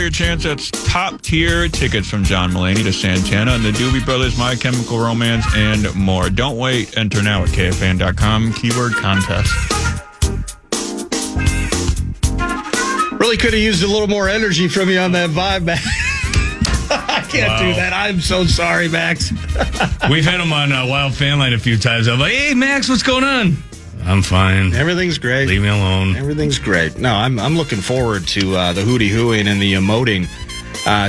your chance at top-tier tickets from John Mulaney to Santana and the Doobie Brothers, My Chemical Romance, and more. Don't wait. Enter now at KFAN.com. Keyword contest. Really could have used a little more energy from you on that vibe, Max. I can't do that. I'm so sorry, Max. We've had him on Wild Fan Line a few times. I'm like, hey, Max, what's going on? I'm fine. Everything's great. Leave me alone. Everything's great. No, I'm looking forward to the hooty-hooing and the emoting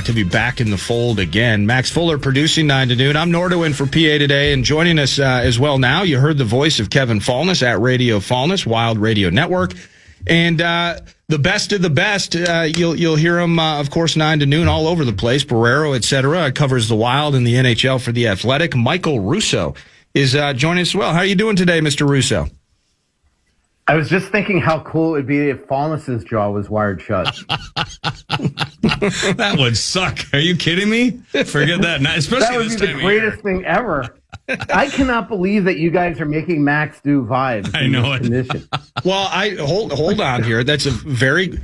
to be back in the fold again. Max Fuller producing 9 to noon. I'm Nordo in for PA today, and joining us as well now, you heard the voice of Kevin Falness at Radio Falness, Wild Radio Network. And the best of the best, you'll hear him, of course, 9 to noon all over the place. Barrero, etc. Covers the Wild and the NHL for The Athletic. Michael Russo is joining us as well. How are you doing today, Mr. Russo? I was just thinking how cool it would be if Falness's jaw was wired shut. That would suck. Are you kidding me? Forget that. Especially that would this be time the greatest thing ever. I cannot believe that you guys are making Max do vibes. I know it. Condition. Well, hold on here. That's a very.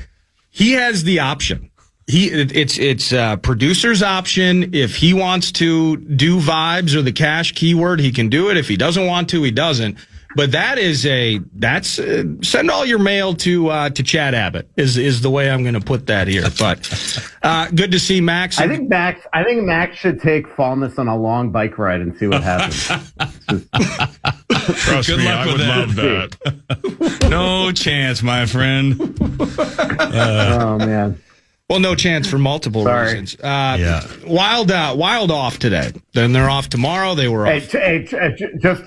He has the option. It's producer's option. If he wants to do vibes or the cash keyword, he can do it. If he doesn't want to, he doesn't. But that's send all your mail to Chad Abbott is the way I'm going to put that here. But good to see Max. I think Max should take Falness on a long bike ride and see what happens. Trust me, I would love that. No chance, my friend. Oh man. Well, no chance for multiple reasons. Yeah. Wild off today. Then they're off tomorrow. They were off. Just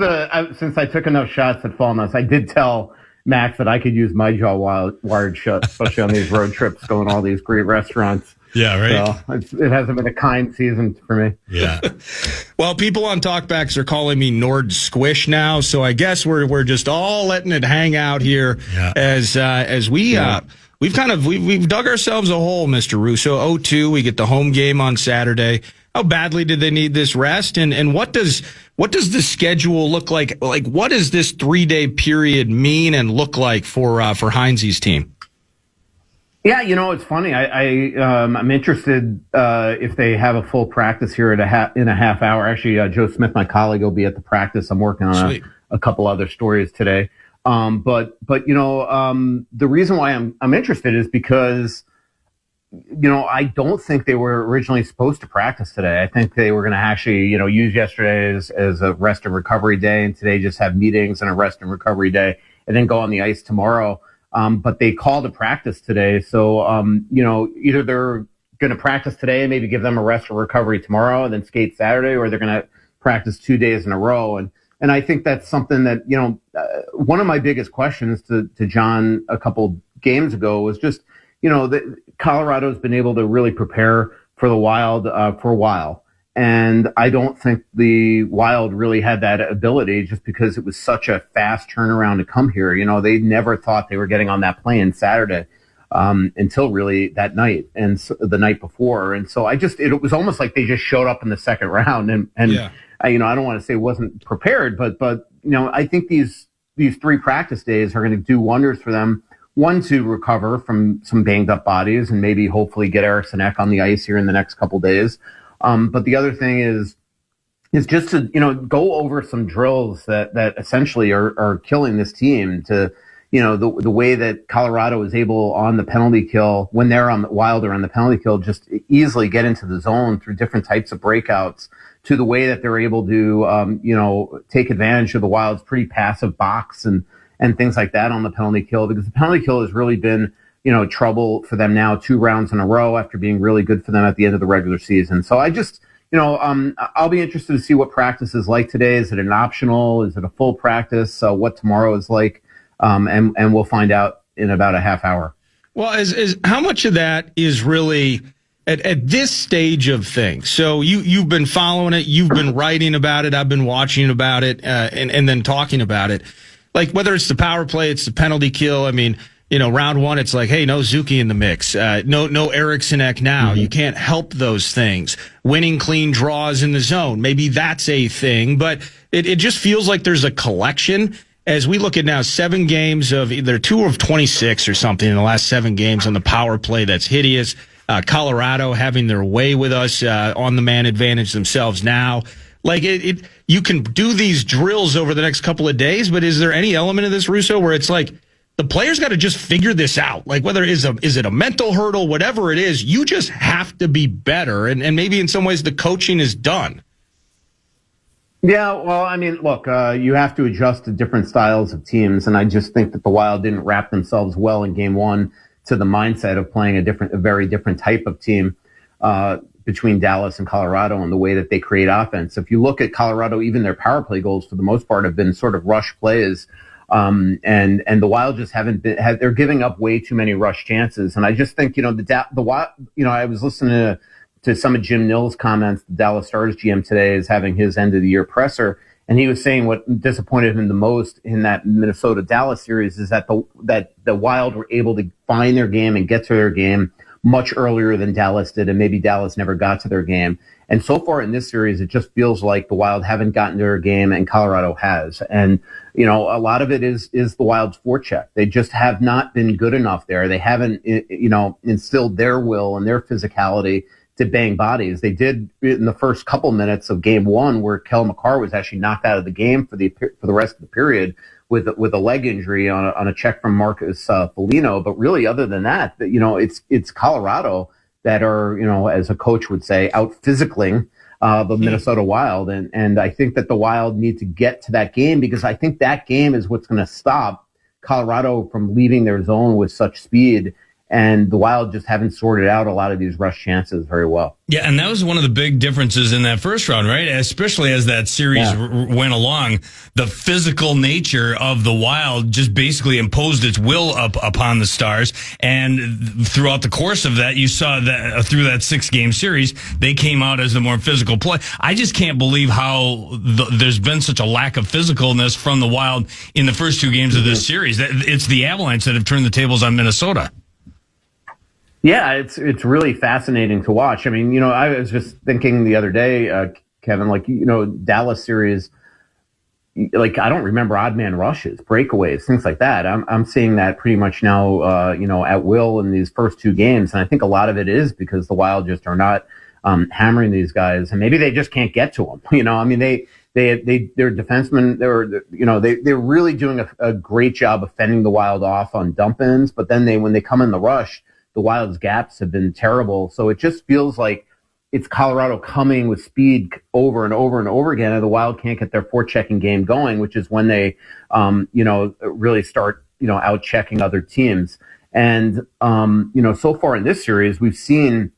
since I took enough shots at Falness, I did tell Max that I could use my jaw wired shut, especially on these road trips, going to all these great restaurants. Yeah, right. So it hasn't been a kind season for me. Yeah. Well, people on Talkbacks are calling me Nord Squish now, so I guess we're just all letting it hang out here as we. Yeah. We've dug ourselves a hole, Mr. Russo. 0-2, we get the home game on Saturday. How badly did they need this rest? And what does the schedule look like? Like, what does this 3-day period mean and look like for Heinze's team? Yeah, it's funny. I'm interested if they have a full practice here in a half hour. Actually, Joe Smith, my colleague, will be at the practice. I'm working on a couple other stories today. But the reason why I'm interested is because, I don't think they were originally supposed to practice today. I think they were going to actually, use yesterday as a rest and recovery day, and today just have meetings and a rest and recovery day, and then go on the ice tomorrow. But they called a practice today. So, either they're going to practice today and maybe give them a rest or recovery tomorrow and then skate Saturday, or they're going to practice 2 days in a row. And I think that's something that, one of my biggest questions to John a couple games ago was just, that Colorado's been able to really prepare for the Wild for a while. And I don't think the Wild really had that ability just because it was such a fast turnaround to come here. They never thought they were getting on that plane Saturday until really that night and the night before. And so it was almost like they just showed up in the second round and yeah. I don't want to say wasn't prepared, but I think these 3 practice days are going to do wonders for them. One, to recover from some banged up bodies and maybe hopefully get Eriksson Ek on the ice here in the next couple days. But the other thing is just to go over some drills that essentially are killing this team. To the way that Colorado is able on the penalty kill when they're on the Wild or on the penalty kill, just easily get into the zone through different types of breakouts. To the way that they're able to, take advantage of the Wild's pretty passive box and things like that on the penalty kill, because the penalty kill has really been, trouble for them now 2 rounds in a row after being really good for them at the end of the regular season. So I just, I'll be interested to see what practice is like today. Is it an optional? Is it a full practice? What tomorrow is like? And we'll find out in about a half hour. Well, is how much of that is really at this stage of things? So you've been following it, you've been writing about it, I've been watching about it, and then talking about it. Like whether it's the power play, it's the penalty kill. I mean, round 1, it's like, hey, no Zuki in the mix, no Eriksson Ek now. Mm-hmm. You can't help those things. Winning clean draws in the zone, maybe that's a thing, but it just feels like there's a collection. As we look at now 7 games of either 2 of 26 or something in the last 7 games on the power play, that's hideous. Colorado having their way with us on the man advantage themselves now. Like you can do these drills over the next couple of days, but is there any element of this, Russo, where it's like the players got to just figure this out? Like whether is it a mental hurdle, whatever it is, you just have to be better. And maybe in some ways the coaching is done. Yeah, well, I mean, look, you have to adjust to different styles of teams, and I just think that the Wild didn't wrap themselves well in Game 1 to the mindset of playing a very different type of team between Dallas and Colorado and the way that they create offense. If you look at Colorado, even their power play goals for the most part have been sort of rush plays, and the Wild just they're giving up way too many rush chances, and I just think the Wild, I was listening to some of Jim Nill's comments. The Dallas Stars GM today is having his end of the year presser, and he was saying what disappointed him the most in that Minnesota Dallas series is that the Wild were able to find their game and get to their game much earlier than Dallas did, and maybe Dallas never got to their game. And so far in this series, it just feels like the Wild haven't gotten to their game, and Colorado has. And a lot of it is the Wild's forecheck. They just have not been good enough there. They haven't instilled their will and their physicality to bang bodies. They did in the first couple minutes of Game 1, where Kel McCarr was actually knocked out of the game for the rest of the period with a leg injury on a check from Marcus Foligno. But really, other than that, it's Colorado that are, as a coach would say, out physicaling the Minnesota Wild, and I think that the Wild need to get to that game, because I think that game is what's going to stop Colorado from leaving their zone with such speed. And the Wild just haven't sorted out a lot of these rush chances very well. Yeah, and that was one of the big differences in that first round, right? Especially as that series went along, the physical nature of the Wild just basically imposed its will upon the Stars. And throughout the course of that, you saw that through that 6-game series, they came out as the more physical play. I just can't believe how there's been such a lack of physicalness from the Wild in the first 2 games of this series. It's the Avalanche that have turned the tables on Minnesota. Yeah, it's really fascinating to watch. I mean, I was just thinking the other day, Kevin, Dallas series, I don't remember odd man rushes, breakaways, things like that. I'm seeing that pretty much now, at will in these first 2 games. And I think a lot of it is because the Wild just are not hammering these guys, and maybe they just can't get to them. I mean, they're defensemen. They're really doing a great job of fending the Wild off on dump-ins, but then when they come in the rush, the Wild's gaps have been terrible. So it just feels like it's Colorado coming with speed over and over and over again, and the Wild can't get their forechecking game going, which is when they, really start, out-checking other teams. And, so far in this series, we've seen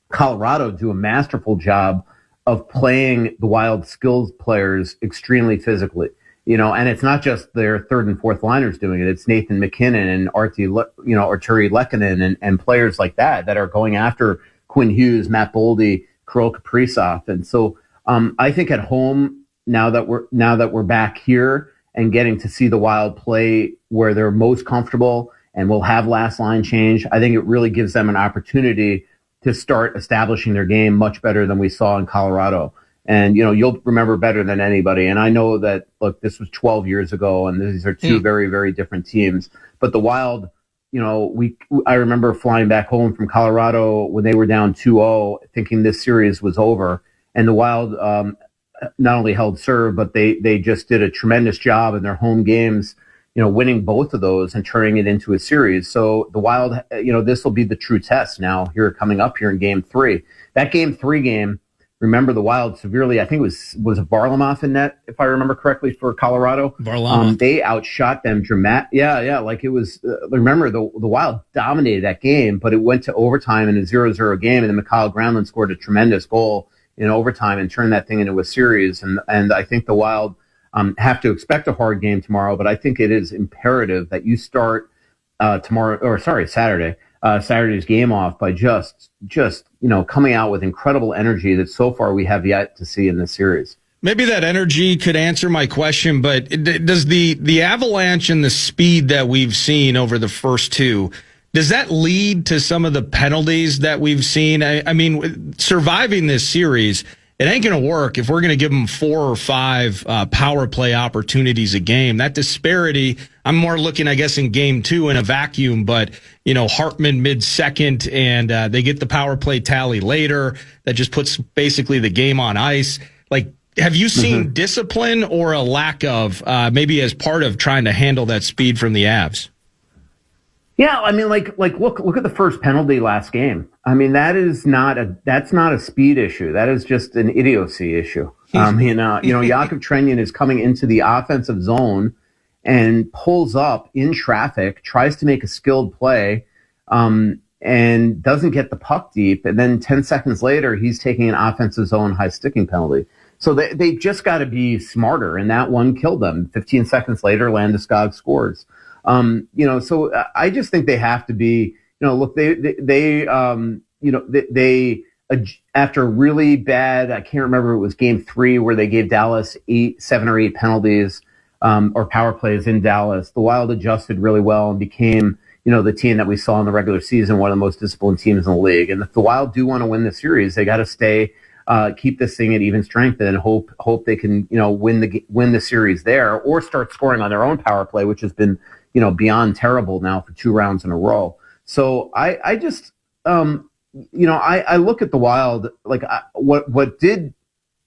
Colorado do a masterful job of playing the Wild skills players extremely physically. And it's not just their third and fourth liners doing it. It's Nathan McKinnon and Arturi Lehkonen and players like that are going after Quinn Hughes, Matt Boldy, Kirill Kaprizov. And so I think at home, now that we're back here and getting to see the Wild play where they're most comfortable and will have last line change, I think it really gives them an opportunity to start establishing their game much better than we saw in Colorado. And, you'll remember better than anybody. And I know that, look, this was 12 years ago, and these are 2 very, very different teams. But the Wild, I remember flying back home from Colorado when they were down 2-0, thinking this series was over. And the Wild not only held serve, but they just did a tremendous job in their home games, winning both of those and turning it into a series. So the Wild, this will be the true test now here coming up here in Game 3. That Game 3 game, remember the Wild severely, I think was Varlamov in net, if I remember correctly, for Colorado. Varlamov. They outshot them dramatically. Yeah. Like it was, remember the Wild dominated that game, but it went to overtime in a 0-0 game, and then Mikhail Granlund scored a tremendous goal in overtime and turned that thing into a series. And I think the Wild have to expect a hard game tomorrow, but I think it is imperative that you start Saturday. Saturday's game off by just coming out with incredible energy that so far we have yet to see in this series. Maybe that energy could answer my question, but does the Avalanche and the speed that we've seen over the first 2, does that lead to some of the penalties that we've seen? I mean, surviving this series, it ain't going to work if we're going to give them 4 or 5 power play opportunities a game. That disparity, I'm more looking, I guess, in game 2 in a vacuum, but, Hartman mid-second, and they get the power play tally later. That just puts basically the game on ice. Like, have you seen discipline or a lack of, maybe as part of trying to handle that speed from the Avs? Yeah, I mean, look at the first penalty last game. I mean, that's not a speed issue. That is just an idiocy issue. Yakov Trenyan is coming into the offensive zone and pulls up in traffic, tries to make a skilled play, and doesn't get the puck deep. And then 10 seconds later, he's taking an offensive zone high sticking penalty. So they just got to be smarter, and that one killed them. 15 seconds later, Landeskog scores. So I just think they have to be, they after really bad, I can't remember, it was game 3 where they gave Dallas 7 or 8 penalties, or power plays in Dallas. The Wild adjusted really well and became, the team that we saw in the regular season, one of the most disciplined teams in the league. And if the Wild do want to win the series, they got to keep this thing at even strength and hope they can, win the series there, or start scoring on their own power play, which has been, beyond terrible now for 2 rounds in a row. So I just, I look at the Wild, what did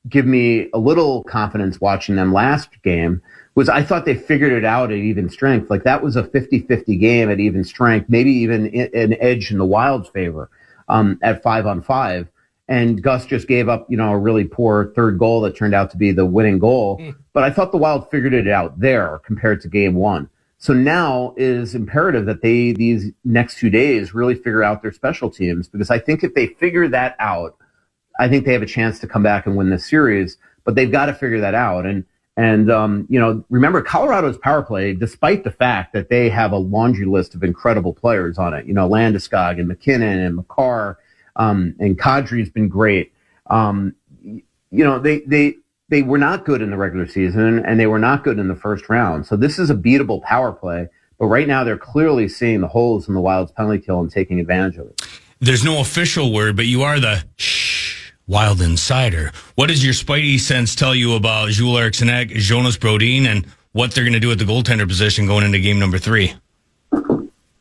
give me a little confidence watching them last game was I thought they figured it out at even strength. Like, that was a 50-50 game at even strength, maybe even an edge in the Wild's favor, at 5-on-5. And Gus just gave up, a really poor third goal that turned out to be the winning goal. But I thought the Wild figured it out there compared to game 1. So now it is imperative that these next 2 days really figure out their special teams, because I think if they figure that out, I think they have a chance to come back and win this series. But they've got to figure that out. And remember, Colorado's power play, despite the fact that they have a laundry list of incredible players on it, Landeskog and McKinnon and Makar, and Kadri's been great. They were not good in the regular season, and they were not good in the first round. So this is a beatable power play. But right now, they're clearly seeing the holes in the Wild's penalty kill and taking advantage of it. There's no official word, but you are the Wild insider. What does your spidey sense tell you about Joel Eriksson, Jonas Brodin, and what they're going to do at the goaltender position going into game number 3?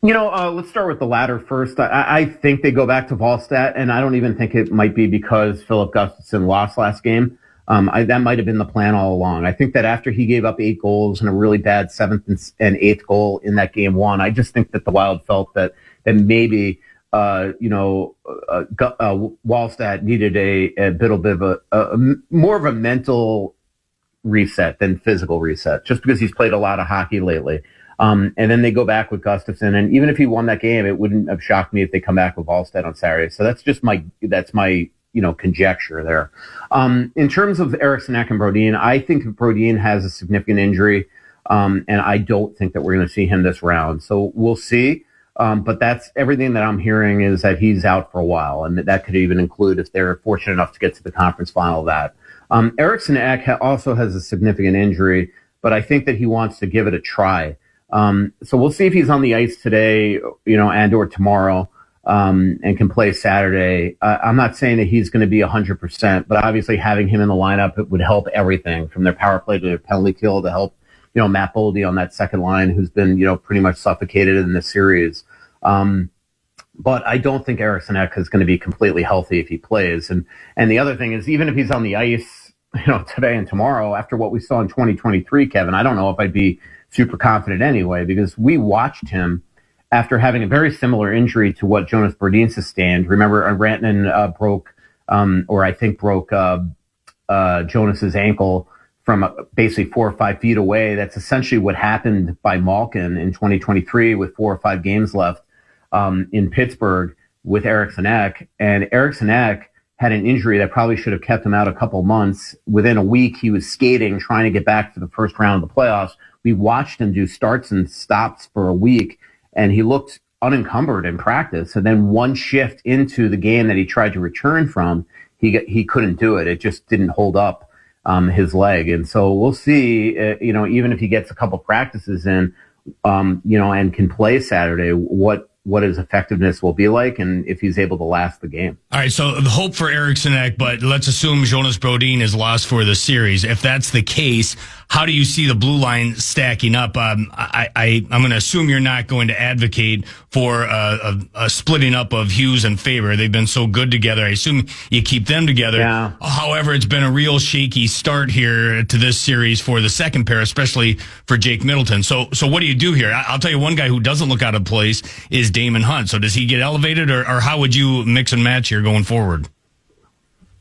Let's start with the latter first. I think they go back to Wallstedt, and I don't even think it might be because Philip Gustafsson lost last game. That might have been the plan all along. I think that after he gave up 8 goals and a really bad 7th and 8th goal in that game 1, I just think that the Wild felt that maybe, Wallstedt needed a bit of a more of a mental reset than physical reset, just because he's played a lot of hockey lately. And then they go back with Gustafsson, and even if he won that game, it wouldn't have shocked me if they come back with Wallstedt on Saturday. So that's just my conjecture there. In terms of Eriksson and Brodin, I think Brodin has a significant injury, and I don't think that we're going to see him this round. So we'll see. But that's everything that I'm hearing is that he's out for a while, and that could even include if they're fortunate enough to get to the conference final. Eriksson also has a significant injury, but I think that he wants to give it a try. So we'll see if he's on the ice today, and or tomorrow. And can play Saturday. I'm not saying that he's going to be 100%, but obviously having him in the lineup, it would help everything from their power play to their penalty kill, to help, Matt Boldy on that second line, who's been, pretty much suffocated in this series. But I don't think Eriksson is going to be completely healthy if he plays. And the other thing is, even if he's on the ice, today and tomorrow, after what we saw in 2023, Kevin, I don't know if I'd be super confident anyway, because we watched him after having a very similar injury to what Jonas Brodin sustained. Remember, Rantanen broke Jonas's ankle from basically 4 or 5 feet away. That's essentially what happened by Malkin in 2023 with 4 or 5 games left in Pittsburgh with Eriksson Ek. And Eriksson Ek had an injury that probably should have kept him out a couple months. Within a week, he was skating, trying to get back to the first round of the playoffs. We watched him do starts and stops for a week, and he looked unencumbered in practice. And then one shift into the game that he tried to return from, he couldn't do it. It just didn't hold up his leg. And so we'll see, even if he gets a couple practices in, and can play Saturday, what what his effectiveness will be like and if he's able to last the game. All right, so the hope for Eriksson Ek, but let's assume Jonas Brodin is lost for the series. If that's the case, how do you see the blue line stacking up? I'm going to assume you're not going to advocate for a splitting up of Hughes and Faber. They've been so good together. I assume you keep them together. Yeah. However, it's been a real shaky start here to this series for the second pair, especially for Jake Middleton. So what do you do here? I'll tell you one guy who doesn't look out of place is Damon Hunt. So does he get elevated, or how would you mix and match here going forward?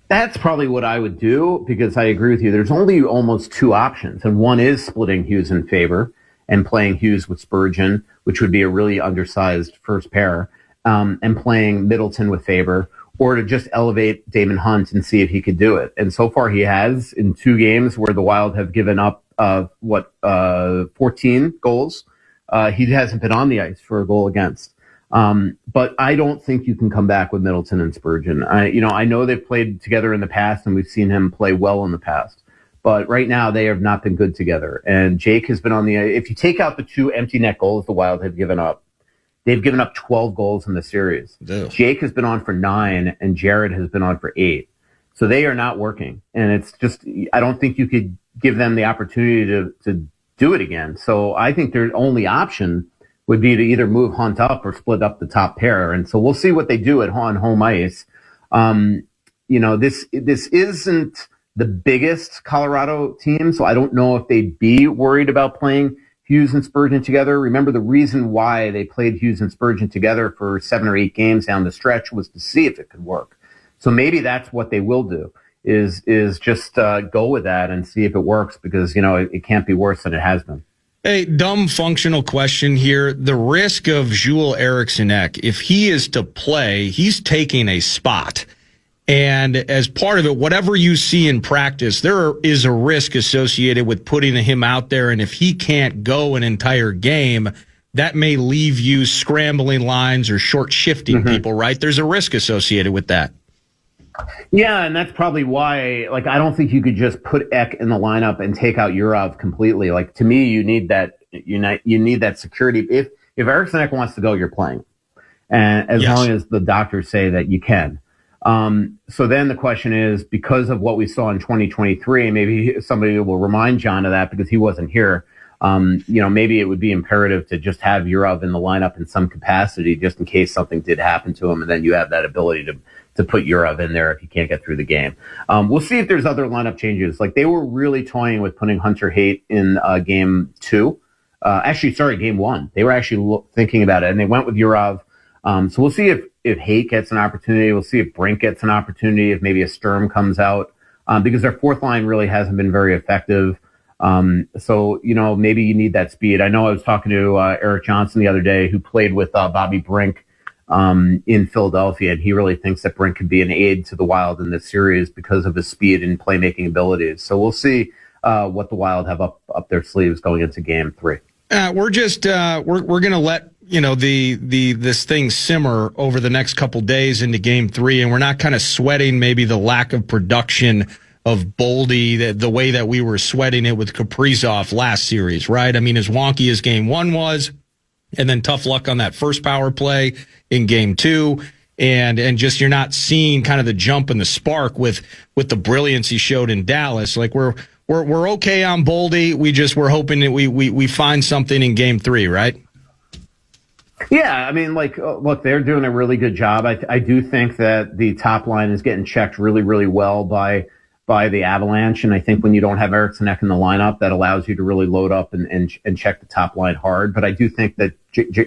That's probably what I would do, because I agree with you. There's only almost two options, and one is splitting Hughes in Faber and playing Hughes with Spurgeon, which would be a really undersized first pair, and playing Middleton with Faber, or to just elevate Damon Hunt and see if he could do it. And so far he has in 2 games where the Wild have given up 14 goals. He hasn't been on the ice for a goal against. But I don't think you can come back with Middleton and Spurgeon. I know they've played together in the past and we've seen him play well in the past, but right now they have not been good together. And Jake has been on the, if you take out the 2 empty net goals the Wild have given up, they've given up 12 goals in the series. Ew. Jake has been on for 9 and Jared has been on for 8. So they are not working. And it's just, I don't think you could give them the opportunity to do it again. So I think their only option would be to either move Hunt up or split up the top pair. And so we'll see what they do on home ice. This isn't the biggest Colorado team, so I don't know if they'd be worried about playing Hughes and Spurgeon together. Remember, the reason why they played Hughes and Spurgeon together for 7 or 8 games down the stretch was to see if it could work. So maybe that's what they will do, is just go with that and see if it works, because, it can't be worse than it has been. Hey, dumb functional question here. The risk of Joel Eriksson Ek, if he is to play, he's taking a spot. And as part of it, whatever you see in practice, there is a risk associated with putting him out there. And if he can't go an entire game, that may leave you scrambling lines or short shifting people, right? There's a risk associated with that. Yeah, and that's probably why, I don't think you could just put Ek in the lineup and take out Urov completely. To me, you need that, you need that security. If Eriksson Ek wants to go, you're playing. And as long as the doctors say that you can. So then the question is, because of what we saw in 2023, maybe somebody will remind John of that because he wasn't here. Maybe it would be imperative to just have Urov in the lineup in some capacity, just in case something did happen to him. And then you have that ability to put Urov in there if he can't get through the game. We'll see if there's other lineup changes. They were really toying with putting Hunter Haight in game 2. Game 1. They were actually thinking about it, and they went with Urov. So we'll see if Haight gets an opportunity. We'll see if Brink gets an opportunity, if maybe a Sturm comes out, because their fourth line really hasn't been very effective. So maybe you need that speed. I know I was talking to Eric Johnson the other day, who played with Bobby Brink in Philadelphia, and he really thinks that Brink could be an aid to the Wild in this series because of his speed and playmaking abilities. So we'll see what the Wild have up their sleeves going into game 3. We're just we're going to let this thing simmer over the next couple days into game 3, and we're not kind of sweating maybe the lack of production of Boldy the way that we were sweating it with Kaprizov last series, right? I mean, as wonky as game 1 was, and then tough luck on that first power play in game 2, and just you're not seeing kind of the jump and the spark with the brilliance he showed in Dallas. We're okay on Boldy. We're hoping that we find something in game 3, right? Yeah, I mean, look, they're doing a really good job. I do think that the top line is getting checked really, really well by the Avalanche, and I think when you don't have Eriksson Ek in the lineup, that allows you to really load up and check the top line hard. But I do think that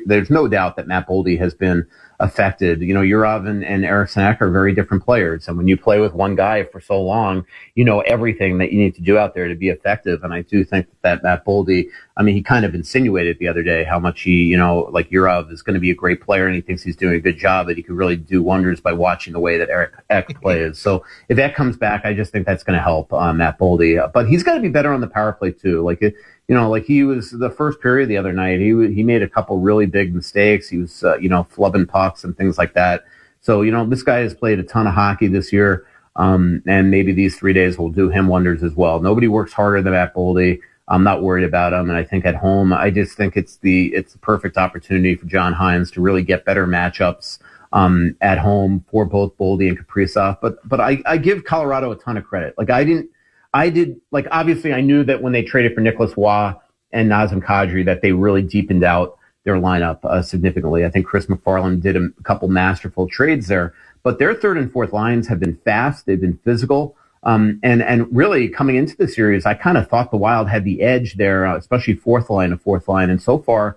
there's no doubt that Matt Boldy has been affected. Urov and Eriksson Ek are very different players, and when you play with one guy for so long, you know everything that you need to do out there to be effective. And I do think that Matt Boldy, he kind of insinuated the other day how much he, Urov is going to be a great player, and he thinks he's doing a good job, that he could really do wonders by watching the way that Ek plays. So if that comes back, I just think that's going to help Matt Boldy. But he's got to be better on the power play too. He was the first period the other night. He made a couple really big mistakes. He was, flubbing pucks and things like that. So, this guy has played a ton of hockey this year. And maybe these 3 days will do him wonders as well. Nobody works harder than Matt Boldy. I'm not worried about them. And I think at home, I just think it's the perfect opportunity for John Hines to really get better matchups at home for both Boldy and Kaprizov. But I give Colorado a ton of credit. Like obviously I knew that when they traded for Nicholas Waugh and Nazem Kadri that they really deepened out their lineup significantly. I think Chris McFarland did a couple masterful trades there, but their third and fourth lines have been fast. They've been physical. And really coming into the series, I kind of thought the Wild had the edge there, especially fourth line. And so far,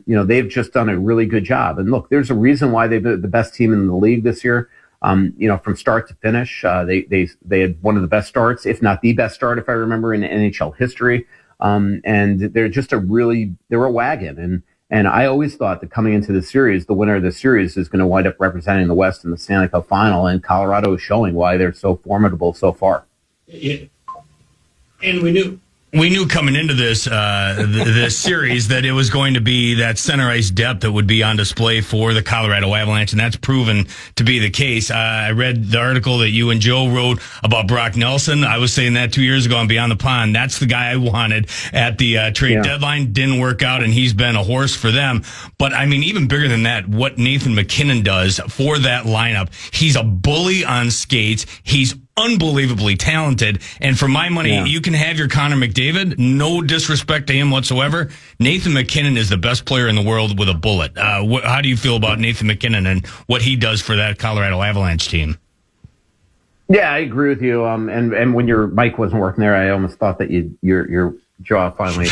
they've just done a really good job. And look, there's a reason why they've been the best team in the league this year. From start to finish, they had one of the best starts, if not the best start, if I remember, in NHL history. And they're just they're a wagon. And I always thought that coming into the series, the winner of the series is going to wind up representing the West in the Stanley Cup final. And Colorado is showing why they're so formidable so far. Yeah. And we knew coming into this this series that it was going to be that center ice depth that would be on display for the Colorado Avalanche, and that's proven to be the case. I read the article that you and Joe wrote about Brock Nelson. I was saying that 2 years ago on Beyond the Pond. That's the guy I wanted at the trade deadline. Didn't work out, and he's been a horse for them. But, I mean, even bigger than that, what Nathan MacKinnon does for that lineup, he's a bully on skates. He's unbelievably talented, and for my money, you can have your Connor McDavid. No disrespect to him whatsoever. Nathan MacKinnon is the best player in the world with a bullet. How do you feel about Nathan MacKinnon and what he does for that Colorado Avalanche team? Yeah, I agree with you. And when your mic wasn't working there, I almost thought that your jaw finally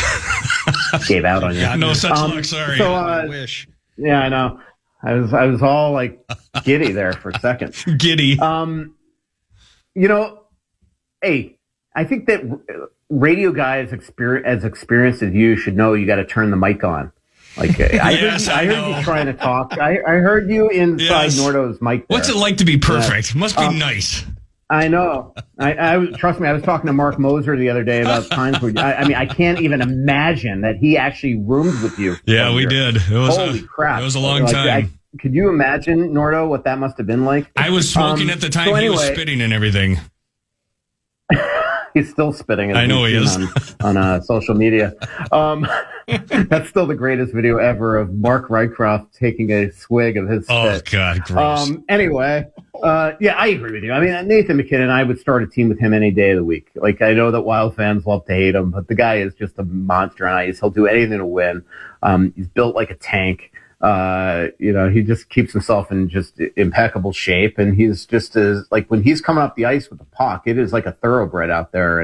gave out on you. Yeah, no such luck. Sorry. So, I wish. Yeah, I know. I was all like giddy there for a second. Giddy. Hey, I think that radio guys as experienced as you should know you got to turn the mic on. Like I heard you trying to talk. I heard you inside Nordo's mic there. What's it like to be perfect? Must be nice. I know. I trust me. I was talking to Mark Moser the other day about times where I can't even imagine that he actually roomed with you. Yeah, we did. Holy crap! It was a long time. Could you imagine, Nordo, what that must have been like? I was smoking at the time. So anyway, he was spitting and everything. He's still spitting. I know he is. On social media. That's still the greatest video ever of Mark Rycroft taking a swig of his spit. Oh, God, gross. Anyway, I agree with you. I mean, Nathan MacKinnon, I would start a team with him any day of the week. Like, I know that Wild fans love to hate him, but the guy is just a monster on ice. He'll do anything to win. He's built like a tank. He just keeps himself in just impeccable shape, and he's just like when he's coming up the ice with the puck, it is like a thoroughbred out there.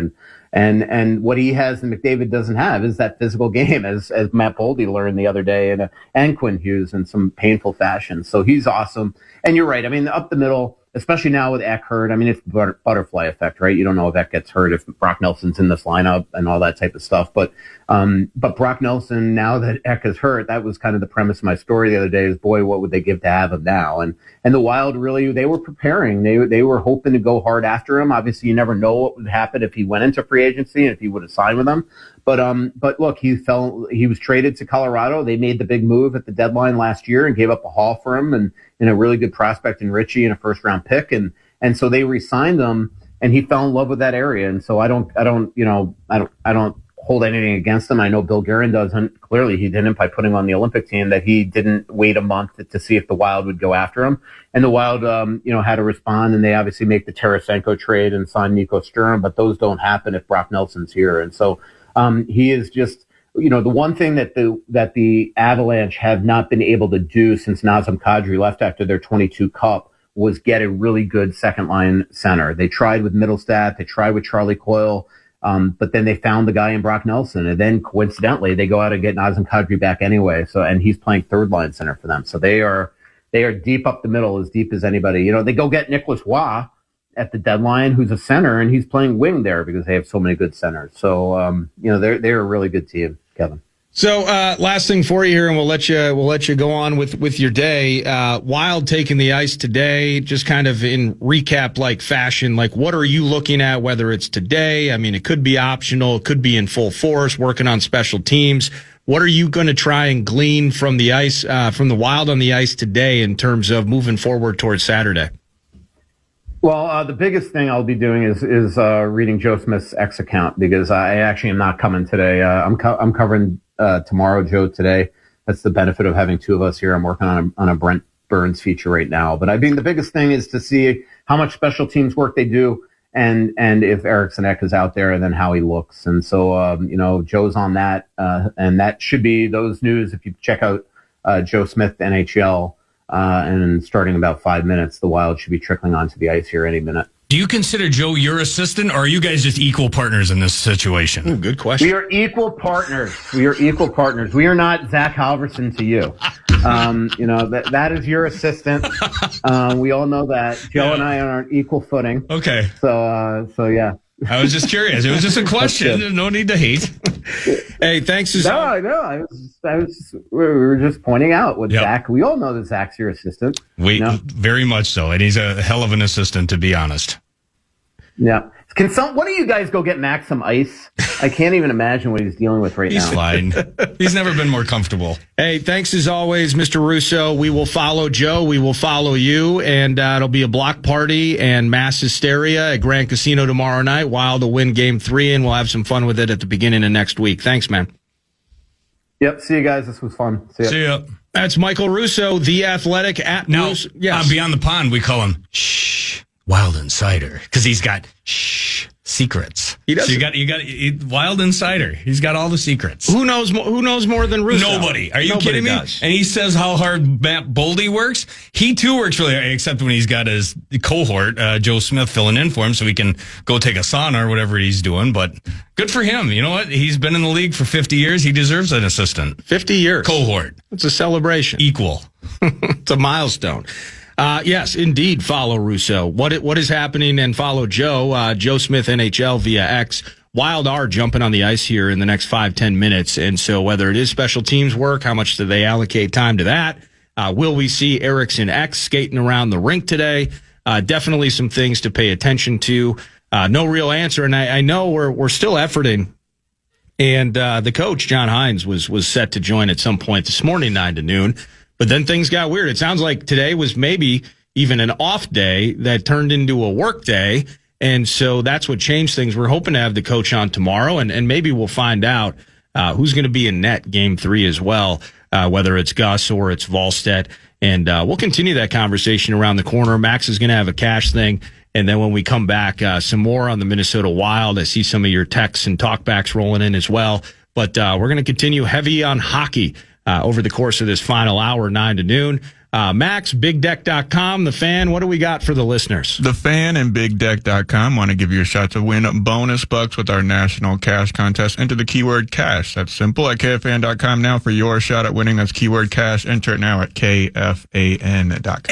And what he has and McDavid doesn't have is that physical game, as Matt Boldy learned the other day, and Quinn Hughes in some painful fashion. So he's awesome. And you're right. I mean, up the middle, especially now with Eck hurt, I mean, it's butterfly effect, right? You don't know if Eck gets hurt, if Brock Nelson's in this lineup and all that type of stuff. But Brock Nelson, now that Eck is hurt, that was kind of the premise of my story the other day is, boy, what would they give to have him now? And the Wild really, they were preparing. They were hoping to go hard after him. Obviously, you never know what would happen if he went into free agency and if he would have signed with them. But look, he was traded to Colorado. They made the big move at the deadline last year and gave up a haul for him and a really good prospect in Richie and a first round pick. And so they re-signed him and he fell in love with that area. And so I don't hold anything against him. I know Bill Guerin doesn't. Clearly he didn't by putting on the Olympic team, that he didn't wait a month to see if the Wild would go after him. And the Wild, had to respond, and they obviously make the Tarasenko trade and sign Nico Sturm, but those don't happen if Brock Nelson's here. And so he is just, the one thing that the Avalanche have not been able to do since Nazem Kadri left after their 22 Cup was get a really good second line center. They tried with Middlestat, they tried with Charlie Coyle, but then they found the guy in Brock Nelson, and then coincidentally they go out and get Nazem Kadri back anyway. So, and he's playing third line center for them. So they are deep up the middle, as deep as anybody. They go get Nicholas Waugh at the deadline, who's a center, and he's playing wing there because they have so many good centers. So, they're a really good team, Kevin. So, last thing for you here, and we'll let you go on with your day. Wild taking the ice today, just kind of in recap like fashion. Like, what are you looking at? Whether it's today, I mean, it could be optional, it could be in full force, working on special teams. What are you going to try and glean from the ice, from the Wild on the ice today in terms of moving forward towards Saturday? Well, the biggest thing I'll be doing is reading Joe Smith's X account, because I actually am not coming today. I'm covering tomorrow, Joe today. That's the benefit of having two of us here. I'm working on a Brent Burns feature right now. But I mean, the biggest thing is to see how much special teams work they do, and if Eriksson Ek is out there, and then how he looks. And so, Joe's on that, and that should be those news. If you check out Joe Smith NHL, and starting about 5 minutes, the Wild should be trickling onto the ice here any minute. Do you consider Joe your assistant, or are you guys just equal partners in this situation? Ooh, good question. We are equal partners. We are not Zach Halverson to you. That is your assistant. We all know that. Joe and I are on equal footing. Okay. So yeah. I was just curious. It was just a question. No need to hate. Hey, thanks. No. We were just pointing out with Zach. We all know that Zach's your assistant. Very much so, and he's a hell of an assistant, to be honest. Yeah. What do you guys go get Max some ice? I can't even imagine what he's dealing with right now. He's fine. He's never been more comfortable. Hey, thanks as always, Mr. Russo. We will follow Joe. We will follow you, and it'll be a block party and mass hysteria at Grand Casino tomorrow night. Wild to win Game 3, and we'll have some fun with it at the beginning of next week. Thanks, man. Yep. See you guys. This was fun. See ya. That's Michael Russo, The Athletic at Now, Russo. Yes. Beyond the Pond, we call him Shh Wild Insider, because he's got secrets. He does. So you got Wild Insider. He's got all the secrets. Who knows more than Russo? Nobody. Are you Nobody kidding me? does. And he says how hard Matt Boldy works. He too works really hard, except when he's got his cohort, Joe Smith, filling in for him so he can go take a sauna or whatever he's doing. But good for him. You know what? He's been in the league for 50 years. He deserves an assistant. 50 years. Cohort. It's a celebration. Equal. It's a milestone. Yes, indeed, follow Russo. What is happening, and follow Joe, Joe Smith NHL via X. Wild are jumping on the ice here in the next 5-10 minutes. And so whether it is special teams work, how much do they allocate time to that? Will we see Eriksson Ek skating around the rink today? Definitely some things to pay attention to. No real answer. And I know we're still efforting. And the coach, John Hines, was set to join at some point this morning, 9 to noon. But then things got weird. It sounds like today was maybe even an off day that turned into a work day. And so that's what changed things. We're hoping to have the coach on tomorrow, and maybe we'll find out who's going to be in net Game 3 as well, whether it's Gus or it's Volstedt. And we'll continue that conversation around the corner. Max is going to have a cash thing. And then when we come back, some more on the Minnesota Wild. I see some of your texts and talkbacks rolling in as well. But we're going to continue heavy on hockey over the course of this final hour, 9 to noon. Max, BigDeck.com, The Fan, what do we got for the listeners? The Fan and BigDeck.com want to give you a shot to win bonus bucks with our national cash contest. Enter the keyword cash. That's simple at KFAN.com now for your shot at winning. That's keyword cash. Enter it now at KFAN.com.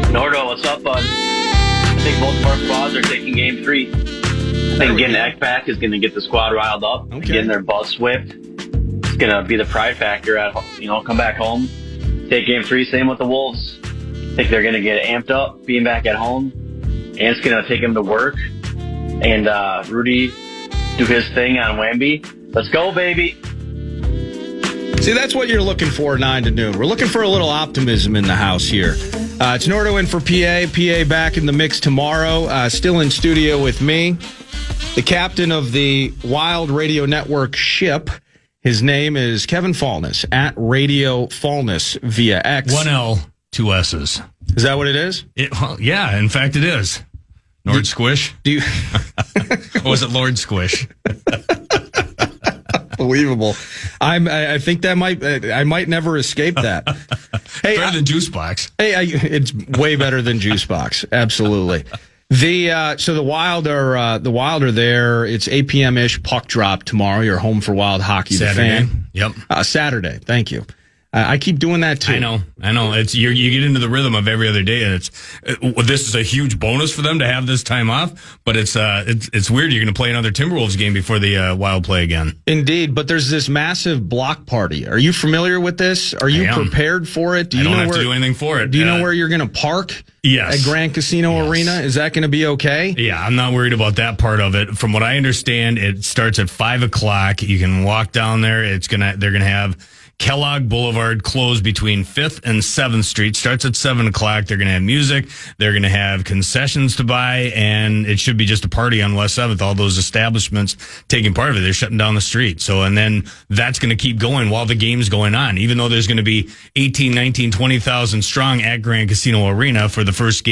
Nordo, what's up, bud? I think both of our squads are taking Game 3. I think getting Ek back is going to get the squad riled up, and getting their buzz swift. It's going to be the pride factor at come back home, take Game 3. Same with the Wolves. I think they're going to get amped up being back at home, and it's going to take them to work. And Rudy do his thing on Wemby. Let's go, baby. See, that's what you're looking for, 9 to noon. We're looking for a little optimism in the house here. It's Nordo in for PA. PA back in the mix tomorrow. Still in studio with me, the captain of the Wild Radio Network ship. His name is Kevin Falness, at Radio Falness via X. 1 L, 2 S's. Is that what it is? Yeah, in fact, it is. Nord Squish. Do you... Or was it Lord Squish? Unbelievable. I think that I might never escape that. Hey, better than Juice Box. Hey, it's way better than Juice Box. Absolutely. So the Wild are there. It's 8 p.m. ish puck drop tomorrow. You're home for Wild hockey. Saturday. The Fan. Yep. Saturday. Thank you. I keep doing that too. I know. It's you get into the rhythm of every other day, and this is a huge bonus for them to have this time off. But it's weird. You're going to play another Timberwolves game before the Wild play again. Indeed, but there's this massive block party. Are you familiar with this? Are you prepared for it? I don't have to do anything for it. Do you know where you're going to park? Yes. At Grand Casino Arena? Is that going to be okay? Yeah, I'm not worried about that part of it. From what I understand, it starts at 5:00. You can walk down there. They're gonna have Kellogg Boulevard closed between 5th and 7th Street. Starts at 7:00. They're going to have music. They're going to have concessions to buy, and it should be just a party on West 7th. All those establishments taking part of it. They're shutting down the street. So, and then that's going to keep going while the game's going on, even though there's going to be 18, 19, 20,000 strong at Grand Casino Arena for the first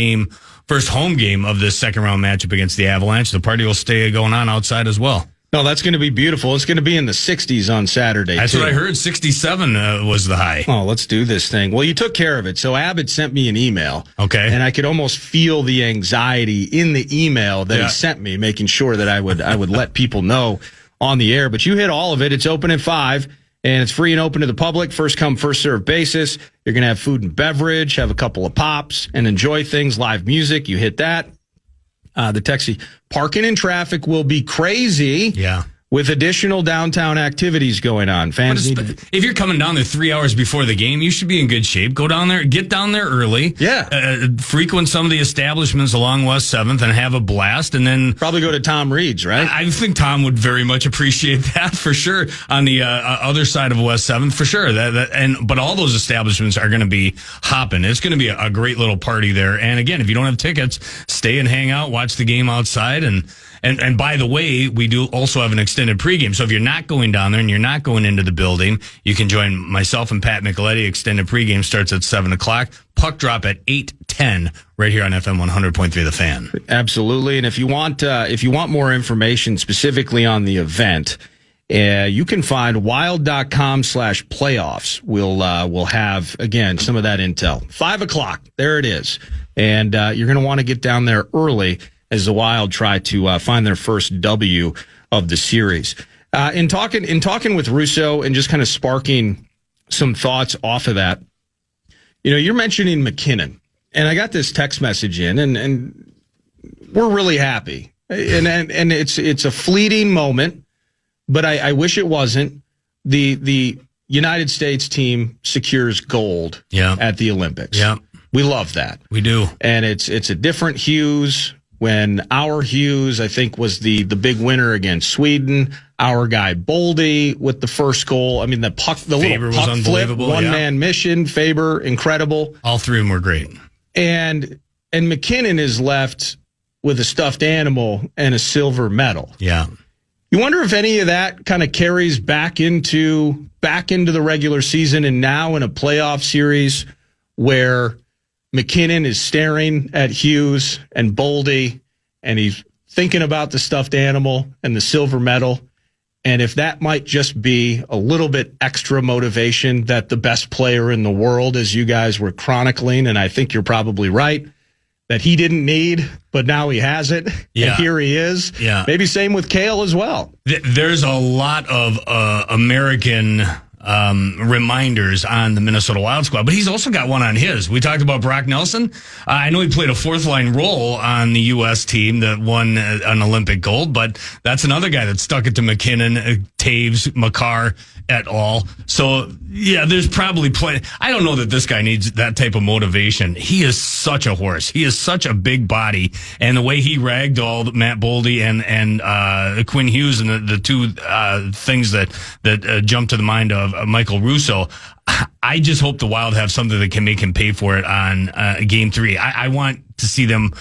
home game of this second round matchup against the Avalanche. The party will stay going on outside as well. No, that's going to be beautiful. It's going to be in the 60s on Saturday. That's what I heard. 67 was the high. Oh, let's do this thing. Well, you took care of it. So Abbott sent me an email. Okay. And I could almost feel the anxiety in the email that he sent me, making sure that I would let people know on the air. But you hit all of it. It's open at 5, and it's free and open to the public. First come, first served basis. You're going to have food and beverage, have a couple of pops, and enjoy things, live music. You hit that. The taxi parking and traffic will be crazy. Yeah. With additional downtown activities going on. Fans if you're coming down there 3 hours before the game, you should be in good shape. Go down there, get down there early. Yeah. Frequent some of the establishments along West 7th and have a blast. And then probably go to Tom Reed's, right? I think Tom would very much appreciate that for sure. On the other side of West 7th, for sure. But all those establishments are going to be hopping. It's going to be a great little party there. And again, if you don't have tickets, stay and hang out, watch the game outside. And by the way, we do also have an extended pregame. So if you're not going down there and you're not going into the building, you can join myself and Pat Micheletti. Extended pregame starts at 7:00. Puck drop at 8:10 right here on FM 100.3 The Fan. Absolutely. And if you want more information specifically on the event, you can find wild.com/playoffs. We'll have, again, some of that intel. 5:00. There it is. And you're going to want to get down there early as the Wild try to find their first W of the series. In talking with Russo and just kind of sparking some thoughts off of that, you're mentioning McKinnon, and I got this text message in, and we're really happy, and it's a fleeting moment, but I wish it wasn't. The United States team secures gold at the Olympics. Yeah, we love that. We do, and it's a different Hughes. When our Hughes, I think, was the big winner against Sweden. Our guy Boldy with the first goal. I mean, the little puck flip, one-man mission. Faber, incredible. All three of them were great. And McKinnon is left with a stuffed animal and a silver medal. Yeah. You wonder if any of that kind of carries back into the regular season and now in a playoff series where McKinnon is staring at Hughes and Boldy, and he's thinking about the stuffed animal and the silver medal. And if that might just be a little bit extra motivation that the best player in the world, as you guys were chronicling, and I think you're probably right, that he didn't need, but now he has it. Yeah. And here he is. Yeah. Maybe same with Kale as well. There's a lot of American reminders on the Minnesota Wild squad, but he's also got one on his. We talked about Brock Nelson. I know he played a fourth line role on the U.S. team that won an Olympic gold, but that's another guy that stuck it to McKinnon, Taves, Makar, et al. So, yeah, there's probably plenty. I don't know that this guy needs that type of motivation. He is such a horse. He is such a big body, and the way he ragdolled Matt Boldy and Quinn Hughes, and the two things that jumped to the mind of Michael Russo. I just hope the Wild have something that can make him pay for it on Game 3. I want to see them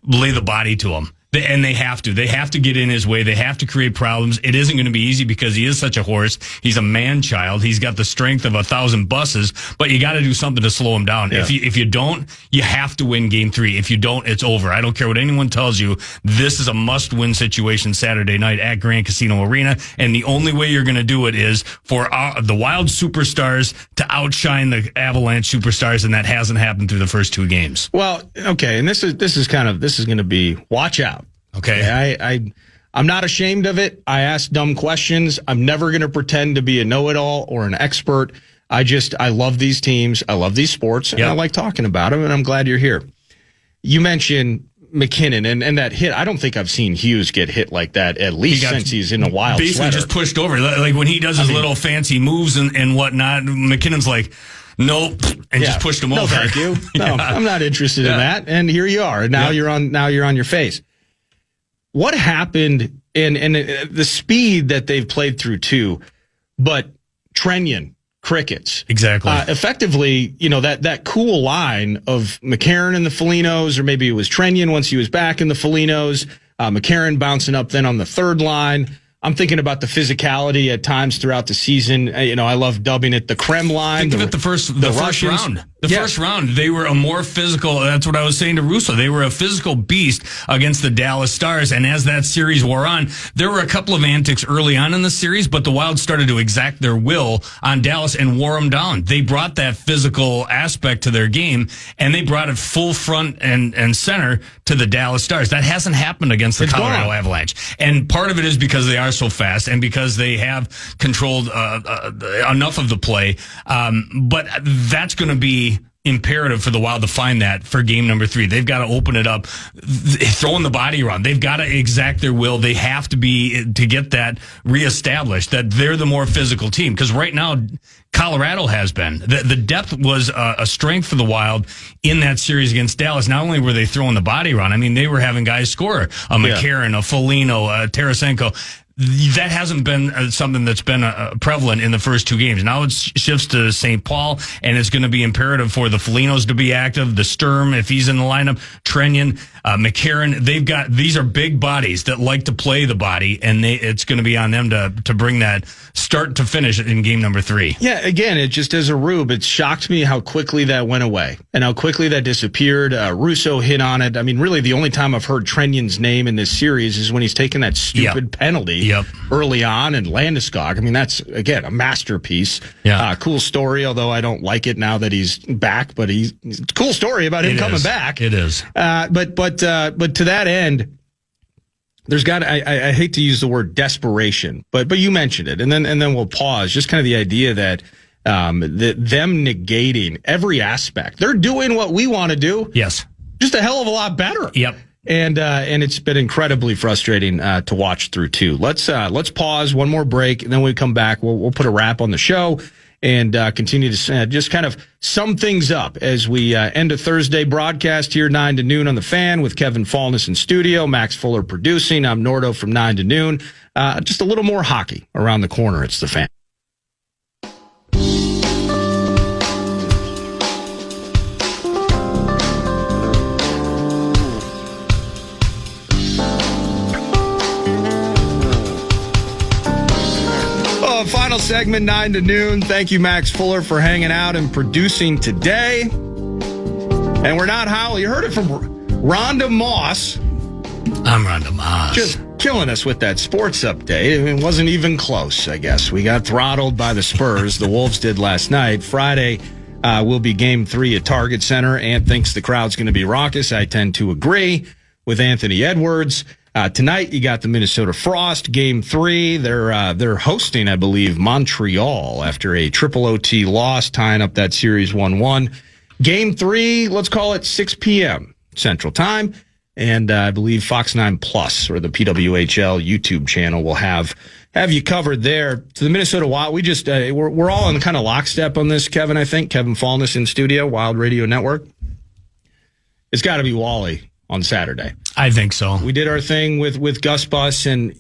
lay the body to him. And they have to. They have to get in his way. They have to create problems. It isn't going to be easy because he is such a horse. He's a man-child. He's got the strength of 1,000 buses, but you got to do something to slow him down. Yeah. If you don't, you have to win Game 3. If you don't, it's over. I don't care what anyone tells you. This is a must-win situation Saturday night at Grand Casino Arena, and the only way you're going to do it is for the Wild superstars to outshine the Avalanche superstars, and that hasn't happened through the first two games. Well, okay, and this is going to be watch out. Okay. I'm not ashamed of it. I ask dumb questions. I'm never going to pretend to be a know-it-all or an expert. I love these teams. I love these sports, and I like talking about them, and I'm glad you're here. You mentioned McKinnon and that hit. I don't think I've seen Hughes get hit like that, at least since he's in a wild basically sweater. Just pushed over. Like when he does his little fancy moves and whatnot, McKinnon's like, nope, and just pushed him over. Thank you. No, I'm not interested in that. And here you are. Now you're on your face. What happened in the speed that they've played through too, but Trenyon, crickets. Exactly. Effectively, that cool line of McCarron and the Folignos, or maybe it was Trenyon once he was back in the Folignos, McCarron bouncing up then on the third line. I'm thinking about the physicality at times throughout the season. I love dubbing it the creme line. Think of it the first round. First round, they were a more physical. That's what I was saying to Russo. They were a physical beast against the Dallas Stars. And as that series wore on, there were a couple of antics early on in the series, but the Wild started to exact their will on Dallas and wore them down. They brought that physical aspect to their game, and they brought it full front and center to the Dallas Stars. That hasn't happened against the Colorado Avalanche. And part of it is because they are so fast and because they have controlled enough of the play. But that's going to be imperative for the Wild to find that for game number 3. They've got to open it up, throwing the body around. They've got to exact their will. They have to get that reestablished, that they're the more physical team. Because right now, Colorado has been. The depth was a strength for the Wild in that series against Dallas. Not only were they throwing the body around, I mean, they were having guys score. A McCarron, a Foligno, a Tarasenko. That hasn't been something that's been prevalent in the first 2 games. Now it shifts to St. Paul, and it's going to be imperative for the Folignos to be active, the Sturm, if he's in the lineup, Trenyon, McCarron. These are big bodies that like to play the body, and it's going to be on them to bring that start to finish in game number 3. Yeah, again, it just as a rube, it shocked me how quickly that went away and how quickly that disappeared. Russo hit on it. I mean, really the only time I've heard Trenyon's name in this series is when he's taken that stupid penalty early on, and Landeskog. I mean, that's, again, a masterpiece. Cool story, although I don't like it now that he's back, but it's a cool story about him coming back. It is. But to that end, there's I hate to use the word desperation, but you mentioned it, and then we'll pause. Just kind of the idea that them negating every aspect. They're doing what we want to do. Yes. Just a hell of a lot better. Yep. And it's been incredibly frustrating to watch through too. Let's pause, one more break, and then when we come back, we'll put a wrap on the show and continue to just kind of sum things up as we end a Thursday broadcast here 9 to noon on the Fan with Kevin Falness in studio, Max Fuller producing. I'm Nordo from 9 to noon. Just a little more hockey around the corner. It's the Fan. Final segment, 9 to noon. Thank you, Max Fuller, for hanging out and producing today. And we're not howling. You heard it from Rhonda Moss. I'm Rhonda Moss. Just killing us with that sports update. It wasn't even close, I guess. We got throttled by the Spurs. The Wolves did last night. Friday will be game 3 at Target Center. Ant thinks the crowd's going to be raucous. I tend to agree with Anthony Edwards. Tonight, you got the Minnesota Frost, game 3. They're hosting, I believe, Montreal after a triple OT loss, tying up that series 1-1. Game 3, let's call it 6 p.m. Central Time. And I believe Fox 9 Plus, or the PWHL YouTube channel, will have you covered there. To the Minnesota Wild, we just, we're all in kind of lockstep on this, Kevin, I think. Kevin Falness in studio, Wild Radio Network. It's got to be Wally on Saturday. I think so. We did our thing with Gus Bus and,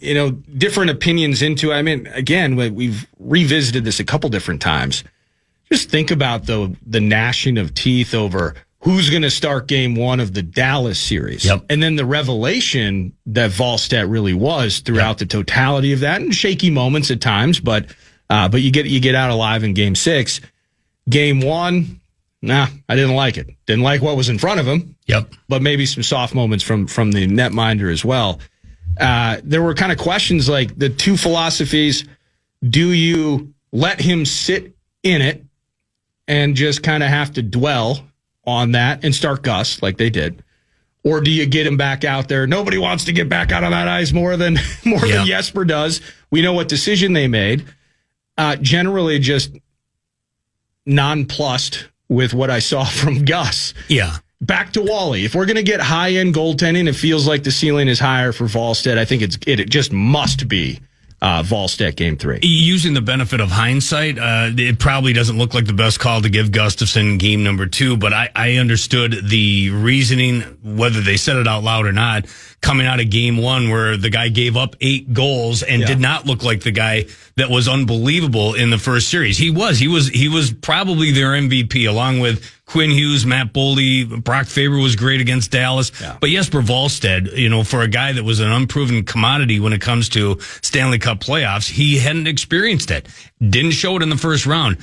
different opinions into, I mean, again, we've revisited this a couple different times. Just think about the gnashing of teeth over who's going to start game 1 of the Dallas series. Yep. And then the revelation that Volstead really was throughout the totality of that, and shaky moments at times, but you get out alive in game 6. Game 1, nah, I didn't like it. Didn't like what was in front of him. Yep. But maybe some soft moments from the netminder as well. There were kind of questions like the two philosophies. Do you let him sit in it and just kind of have to dwell on that and start Gus like they did? Or do you get him back out there? Nobody wants to get back out on that ice more than Jesper does. We know what decision they made. Generally just nonplussed with what I saw from Gus. Yeah. Back to Wally. If we're going to get high-end goaltending, it feels like the ceiling is higher for Wallstedt. I think it just must be Wallstedt Game 3. Using the benefit of hindsight, it probably doesn't look like the best call to give Gustafsson game number 2, but I understood the reasoning, whether they said it out loud or not, coming out of game 1 where the guy gave up 8 goals and did not look like the guy that was unbelievable in the first series. He was probably their MVP along with Quinn Hughes, Matt Boldy, Brock Faber was great against Dallas. Yeah. But Jesper Wallstedt, for a guy that was an unproven commodity when it comes to Stanley Cup playoffs, he hadn't experienced it. Didn't show it in the first round.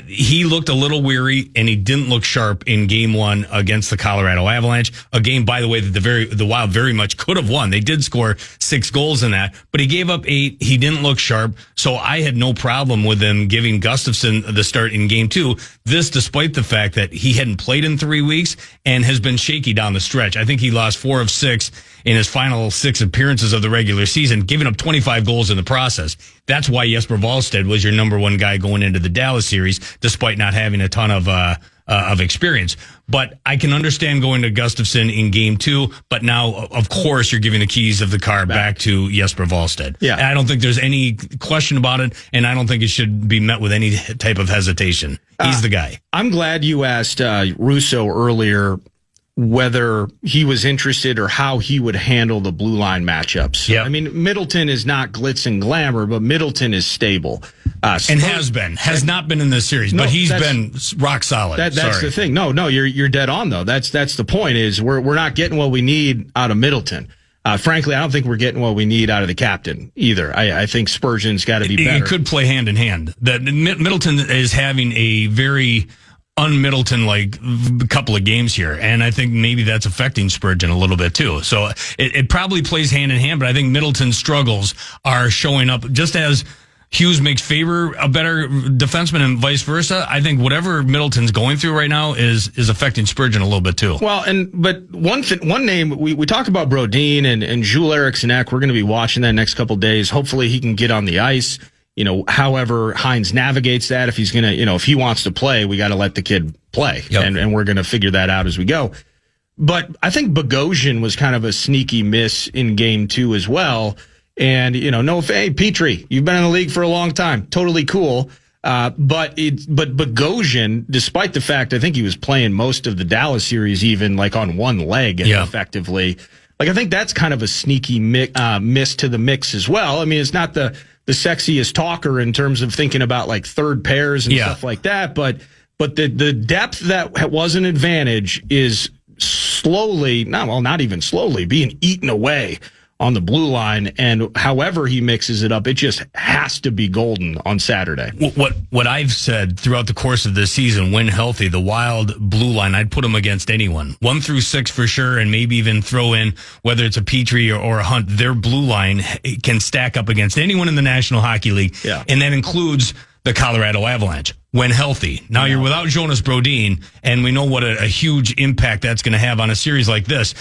He looked a little weary, and he didn't look sharp in game 1 against the Colorado Avalanche. A game, by the way, that the Wild very much could have won. They did score 6 goals in that, but he gave up 8. He didn't look sharp, so I had no problem with them giving Gustafsson the start in game 2. This, despite the fact that he hadn't played in 3 weeks and has been shaky down the stretch. I think he lost 4 of 6 in his final 6 appearances of the regular season, giving up 25 goals in the process. That's why Jesper Wallstedt was your number 1 guy going into the Dallas series, despite not having a ton of experience. But I can understand going to Gustafsson in game 2, but now, of course, you're giving the keys of the car back to Jesper Wallstedt. Yeah. And I don't think there's any question about it, and I don't think it should be met with any type of hesitation. He's the guy. I'm glad you asked Russo earlier whether he was interested or how he would handle the blue line matchups. Yep. I mean, Middleton is not glitz and glamour, but Middleton is stable. And has not been in this series, but he's been rock solid. That's the thing. No, you're dead on though. That's the point is we're not getting what we need out of Middleton. Frankly, I don't think we're getting what we need out of the captain either. I think Spurgeon's got to be better. It could play hand in hand. That Middleton is having a very un-Middleton-like couple of games here, and I think maybe that's affecting Spurgeon a little bit too. So it probably plays hand in hand, but I think Middleton's struggles are showing up just as Hughes makes Faber a better defenseman and vice versa. I think whatever Middleton's going through right now is affecting Spurgeon a little bit too. Well, but one name we talked about Brodin and Jules Eriksson Ek. We're going to be watching that next couple of days. Hopefully he can get on the ice. However Hines navigates that, if he's going to, if he wants to play, we got to let the kid play. Yep. And we're going to figure that out as we go. But I think Bogosian was kind of a sneaky miss in game 2 as well. And, hey, Petrie, you've been in the league for a long time. Totally cool. But Bogosian, despite the fact I think he was playing most of the Dallas series even like on one leg effectively, like I think that's kind of a sneaky miss to the mix as well. I mean, it's not the sexiest talker in terms of thinking about like third pairs and stuff like that, but the depth that was an advantage is slowly, not even slowly, being eaten away on the blue line, and however he mixes it up, it just has to be golden on Saturday. What I've said throughout the course of this season, when healthy, the Wild blue line, I'd put them against anyone. 1 through 6 for sure, and maybe even throw in, whether it's a Petrie or a Hunt, their blue line can stack up against anyone in the National Hockey League, and that includes the Colorado Avalanche when healthy. Now you're without Jonas Brodin, and we know what a huge impact that's going to have on a series like this.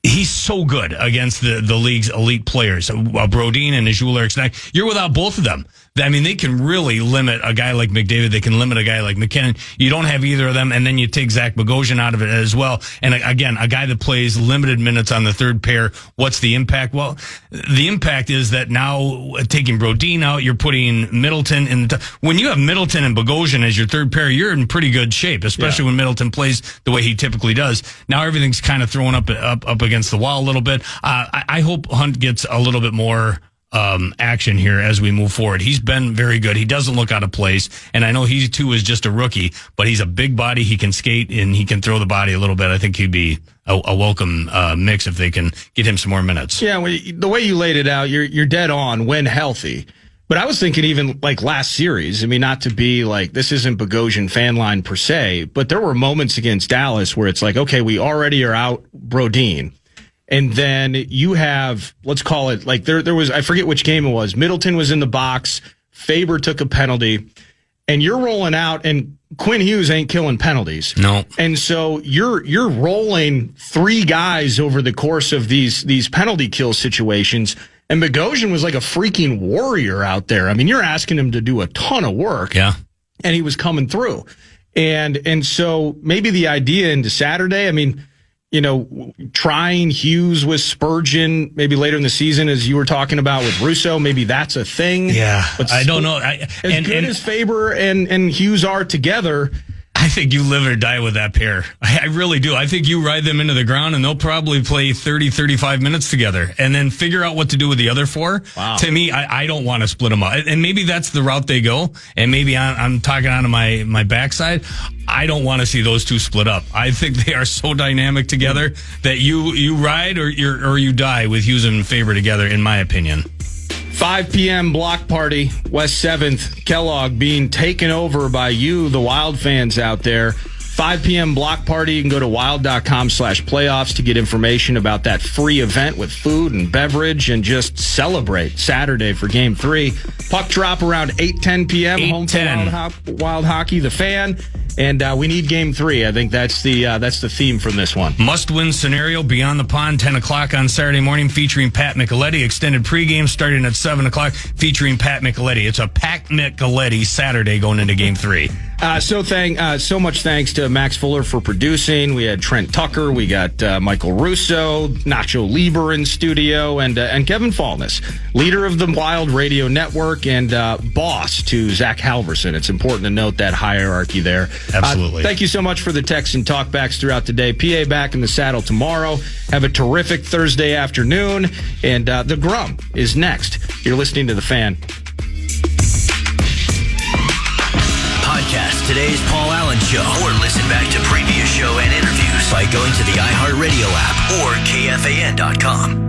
He's so good against the league's elite players, Brodin and Jules Eriksson. You're without both of them. I mean, they can really limit a guy like McDavid. They can limit a guy like McKinnon. You don't have either of them, and then you take Zach Bogosian out of it as well. And again, a guy that plays limited minutes on the third pair. What's the impact? Well, the impact is that now taking Brodin out, you're putting Middleton in. When you have Middleton and Bogosian as your third pair, you're in pretty good shape, especially when Middleton plays the way he typically does. Now everything's kind of thrown up against the wall a little bit. I hope Hunt gets a little bit more action here as we move forward. He's been very good. He doesn't look out of place, and I know he too is just a rookie, but he's a big body. He can skate and he can throw the body a little bit. I think he'd be a welcome mix if they can get him some more minutes. Yeah, the way you laid it out, you're dead on when healthy. But I was thinking even like last series, I mean, not to be like, this isn't Bogosian fan line per se, but there were moments against Dallas where it's like, okay, we already are out Brodin. And then you have, let's call it, like there was, I forget which game it was. Middleton was in the box. Faber took a penalty. And you're rolling out, and Quinn Hughes ain't killing penalties. No. And so you're rolling 3 guys over the course of these penalty kill situations. And Bogosian was like a freaking warrior out there. I mean, you're asking him to do a ton of work. Yeah. And he was coming through. And so maybe the idea into Saturday, I mean, trying Hughes with Spurgeon maybe later in the season, as you were talking about with Russo, maybe that's a thing. Yeah. But I don't know. As Faber and Hughes are together, I think you live or die with that pair. I really do. I think you ride them into the ground and they'll probably play 30, 35 minutes together and then figure out what to do with the other 4. Wow. To me, I don't want to split them up. And maybe that's the route they go. And maybe I'm talking onto my backside. I don't want to see those 2 split up. I think they are so dynamic together that you ride or you die with Hughes and Faber together, in my opinion. 5 p.m. block party, West 7th, Kellogg being taken over by you, the Wild fans out there. 5 p.m. block party. You can go to wild.com/playoffs to get information about that free event with food and beverage and just celebrate Saturday for Game 3. Puck drop around 8:10 p.m. Home for Wild Hockey, the Fan. And we need Game 3. I think that's the theme from this one. Must-win scenario, Beyond the Pond, 10 o'clock on Saturday morning, featuring Pat Micheletti. Extended pregame starting at 7 o'clock, featuring Pat Micheletti. It's a Pat Micheletti Saturday going into Game 3. So much thanks to Max Fuller for producing. We had Trent Tucker, we got Michael Russo, Nacho Lieber in studio, and Kevin Falness, leader of the Wild Radio Network and boss to Zach Halverson. It's important to note that hierarchy there. Absolutely. Thank you so much for the texts and talkbacks throughout the day. PA back in the saddle tomorrow. Have a terrific Thursday afternoon, and the Grum is next. You're listening to The Fan. Podcast today's Paul Allen Show, or listen back to previous show and interviews by going to the iHeartRadio app or KFAN.com.